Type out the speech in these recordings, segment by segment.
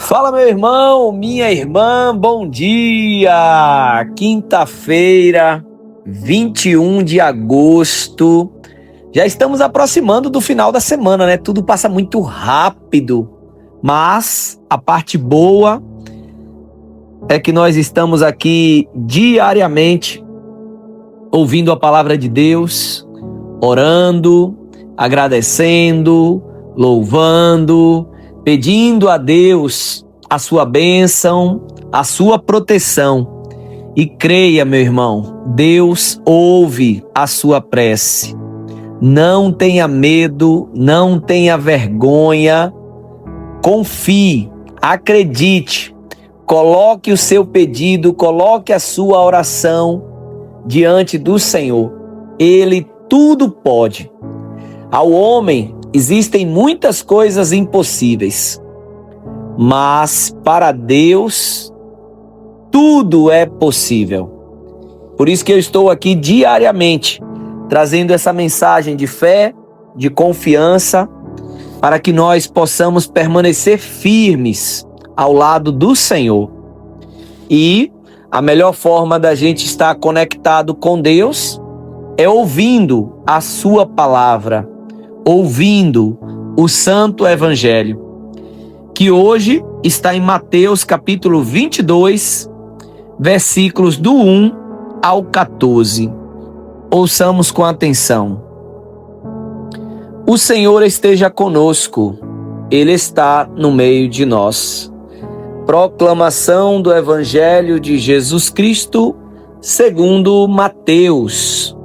Fala, meu irmão, minha irmã, bom dia! Quinta-feira, 21 de agosto. Já estamos aproximando do final da semana, né? Tudo passa muito rápido, mas a parte boa é que nós estamos aqui diariamente ouvindo a palavra de Deus, orando, agradecendo, louvando, pedindo a Deus a sua bênção, a sua proteção. E creia, meu irmão, Deus ouve a sua prece. Não tenha medo, não tenha vergonha, confie, acredite, coloque o seu pedido, coloque a sua oração diante do Senhor. Ele tudo pode. Ao homem existem muitas coisas impossíveis, mas para Deus tudo é possível. Por isso que eu estou aqui diariamente trazendo essa mensagem de fé, de confiança, para que nós possamos permanecer firmes ao lado do Senhor. E a melhor forma da gente estar conectado com Deus é ouvindo a sua palavra, ouvindo o Santo Evangelho, que hoje está em Mateus capítulo 22, versículos do 1 ao 14. Ouçamos com atenção. O Senhor esteja conosco, Ele está no meio de nós. Proclamação do Evangelho de Jesus Cristo, segundo Mateus.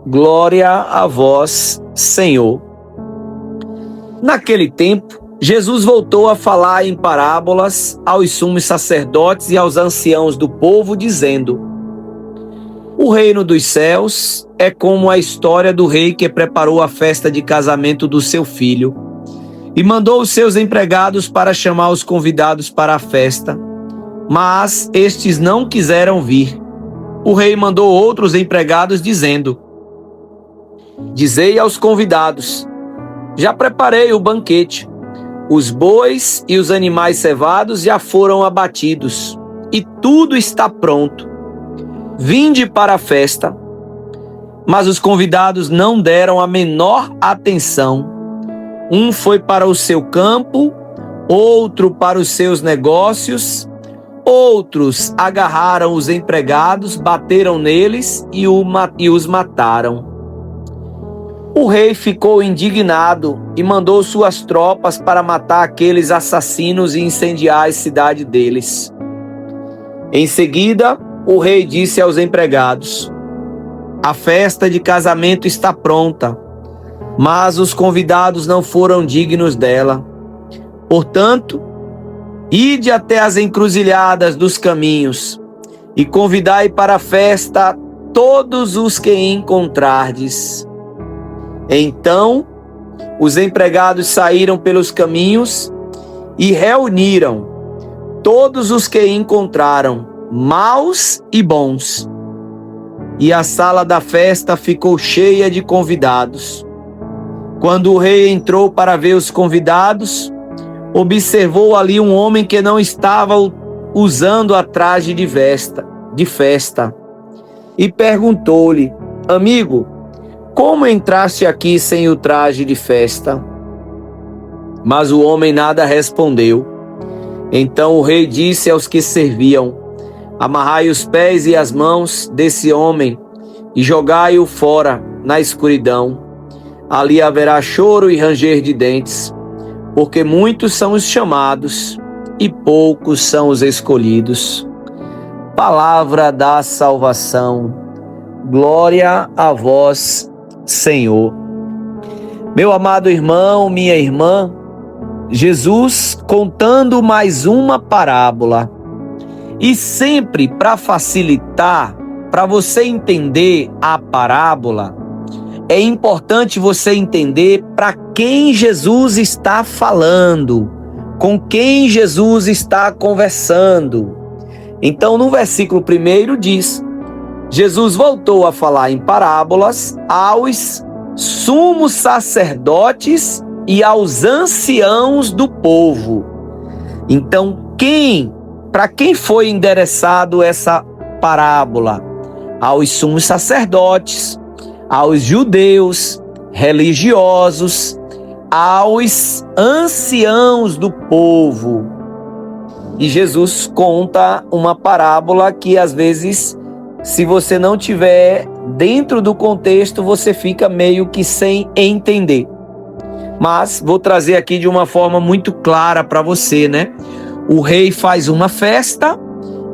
Glória a vós, Senhor. Naquele tempo, Jesus voltou a falar em parábolas aos sumos sacerdotes e aos anciãos do povo, dizendo: O reino dos céus é como a história do rei que preparou a festa de casamento do seu filho e mandou os seus empregados para chamar os convidados para a festa, mas estes não quiseram vir. O rei mandou outros empregados dizendo: Dizei aos convidados: Já preparei o banquete. Os bois e os animais cevados já foram abatidos, e tudo está pronto. Vinde para a festa. Mas os convidados não deram a menor atenção. Um foi para o seu campo, outro para os seus negócios, outros agarraram os empregados, bateram neles e os mataram. O rei ficou indignado e mandou suas tropas para matar aqueles assassinos e incendiar a cidade deles. Em seguida, o rei disse aos empregados: A festa de casamento está pronta, mas os convidados não foram dignos dela. Portanto, ide até as encruzilhadas dos caminhos e convidai para a festa todos os que encontrardes. Então, os empregados saíram pelos caminhos e reuniram todos os que encontraram, maus e bons. E a sala da festa ficou cheia de convidados. Quando o rei entrou para ver os convidados, observou ali um homem que não estava usando a traje de festa, e perguntou-lhe: Amigo, como entraste aqui sem o traje de festa? Mas o homem nada respondeu. Então o rei disse aos que serviam: Amarrai os pés e as mãos desse homem e jogai-o fora na escuridão. Ali haverá choro e ranger de dentes, porque muitos são os chamados e poucos são os escolhidos. Palavra da salvação. Glória a vós, Senhor. Meu amado irmão, minha irmã, Jesus contando mais uma parábola. E sempre para facilitar, para você entender a parábola, é importante você entender para quem Jesus está falando, com quem Jesus está conversando. Então, no versículo 1 diz: Jesus voltou a falar em parábolas aos sumos sacerdotes e aos anciãos do povo. Então, quem foi endereçado essa parábola? Aos sumos sacerdotes, aos judeus religiosos, aos anciãos do povo. E Jesus conta uma parábola que às vezes, se você não tiver dentro do contexto, você fica meio que sem entender. Mas vou trazer aqui de uma forma muito clara para você, né? O rei faz uma festa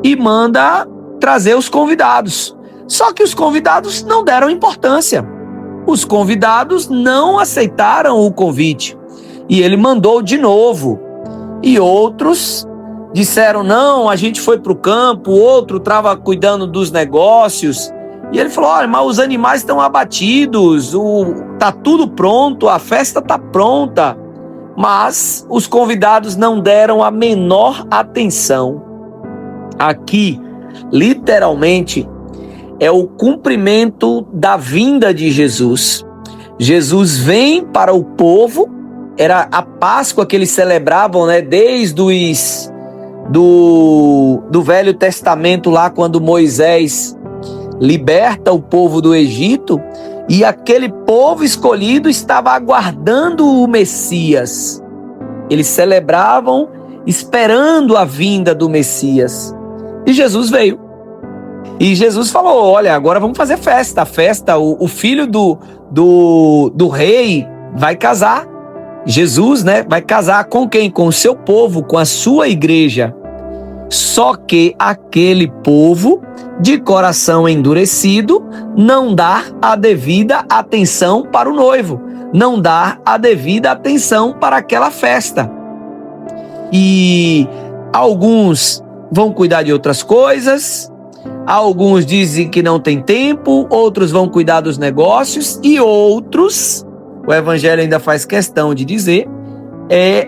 e manda trazer os convidados. Só que os convidados não deram importância. Os convidados não aceitaram o convite. E ele mandou de novo. E outros disseram, não, a gente foi para o campo, o outro estava cuidando dos negócios. E ele falou, olha, mas os animais estão abatidos, tá tudo pronto, a festa está pronta. Mas os convidados não deram a menor atenção. Aqui, literalmente, é o cumprimento da vinda de Jesus. Jesus vem para o povo, era a Páscoa que eles celebravam, né, desde do Velho Testamento, lá quando Moisés liberta o povo do Egito, e aquele povo escolhido estava aguardando o Messias. Eles celebravam esperando a vinda do Messias. E Jesus veio. E Jesus falou, olha, agora vamos fazer festa. A festa, o filho do rei vai casar. Jesus, né, vai casar com quem? Com o seu povo, com a sua igreja. Só que aquele povo, de coração endurecido, não dá a devida atenção para o noivo, não dá a devida atenção para aquela festa. E alguns vão cuidar de outras coisas, alguns dizem que não tem tempo, outros vão cuidar dos negócios, e outros, o evangelho ainda faz questão de dizer,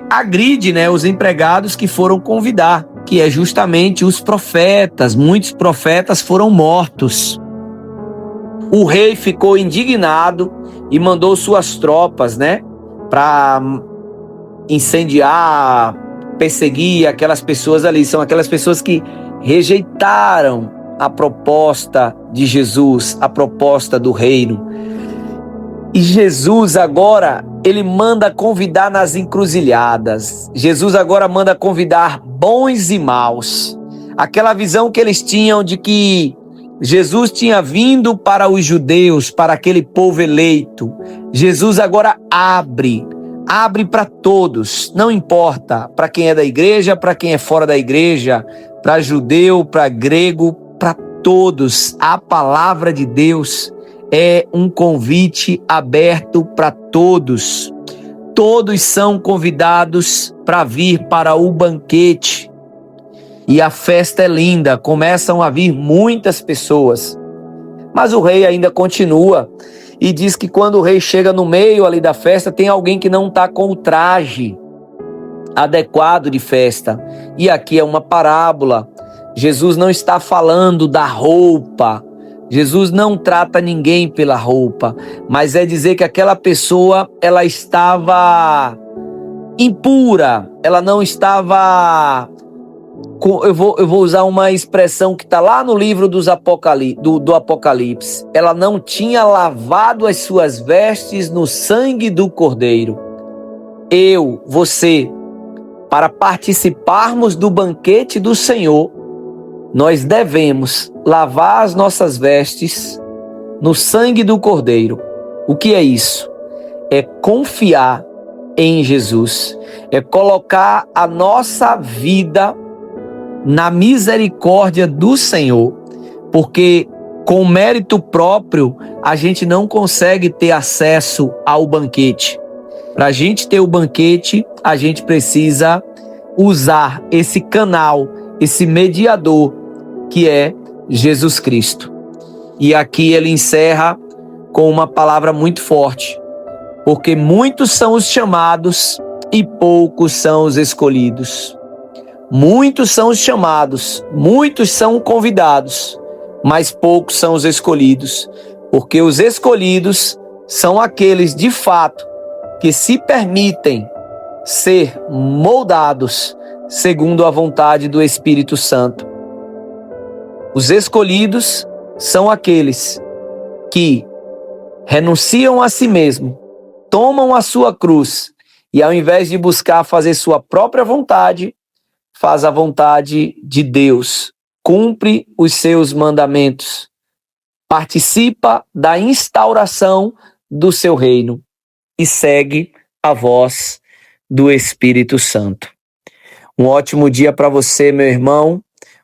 agride, né, os empregados que foram convidar, que é justamente os profetas. Muitos profetas foram mortos. O rei ficou indignado e mandou suas tropas, né, para incendiar, perseguir aquelas pessoas ali. São aquelas pessoas que rejeitaram a proposta de Jesus, a proposta do reino. E Jesus agora, ele manda convidar nas encruzilhadas. Jesus agora manda convidar bons e maus. Aquela visão que eles tinham de que Jesus tinha vindo para os judeus, para aquele povo eleito. Jesus agora abre para todos, não importa para quem é da igreja, para quem é fora da igreja, para judeu, para grego, para todos. A palavra de Deus é um convite aberto para todos. Todos são convidados para vir para o banquete. E a festa é linda, começam a vir muitas pessoas. Mas o rei ainda continua e diz que quando o rei chega no meio ali da festa, tem alguém que não está com o traje adequado de festa. E aqui é uma parábola. Jesus não está falando da roupa. Jesus não trata ninguém pela roupa, mas é dizer que aquela pessoa, ela estava impura, ela não estava... Eu vou usar uma expressão que está lá no livro do Apocalipse. Ela não tinha lavado as suas vestes no sangue do Cordeiro. Você, para participarmos do banquete do Senhor, nós devemos lavar as nossas vestes no sangue do Cordeiro. O que é isso? É confiar em Jesus. É colocar a nossa vida na misericórdia do Senhor. Porque com mérito próprio, a gente não consegue ter acesso ao banquete. Para a gente ter o banquete, a gente precisa usar esse canal, esse mediador, que é Jesus Cristo. E aqui ele encerra com uma palavra muito forte, porque muitos são os chamados e poucos são os escolhidos. Muitos são os chamados, muitos são convidados, mas poucos são os escolhidos, porque os escolhidos são aqueles de fato que se permitem ser moldados, segundo a vontade do Espírito Santo. Os escolhidos são aqueles que renunciam a si mesmo, tomam a sua cruz e, ao invés de buscar fazer sua própria vontade, faz a vontade de Deus, cumpre os seus mandamentos, participa da instauração do seu reino e segue a voz do Espírito Santo. Um ótimo dia para você, meu irmão.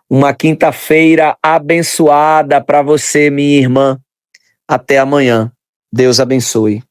Uma quinta-feira abençoada para você, minha irmã. Até amanhã. Deus abençoe.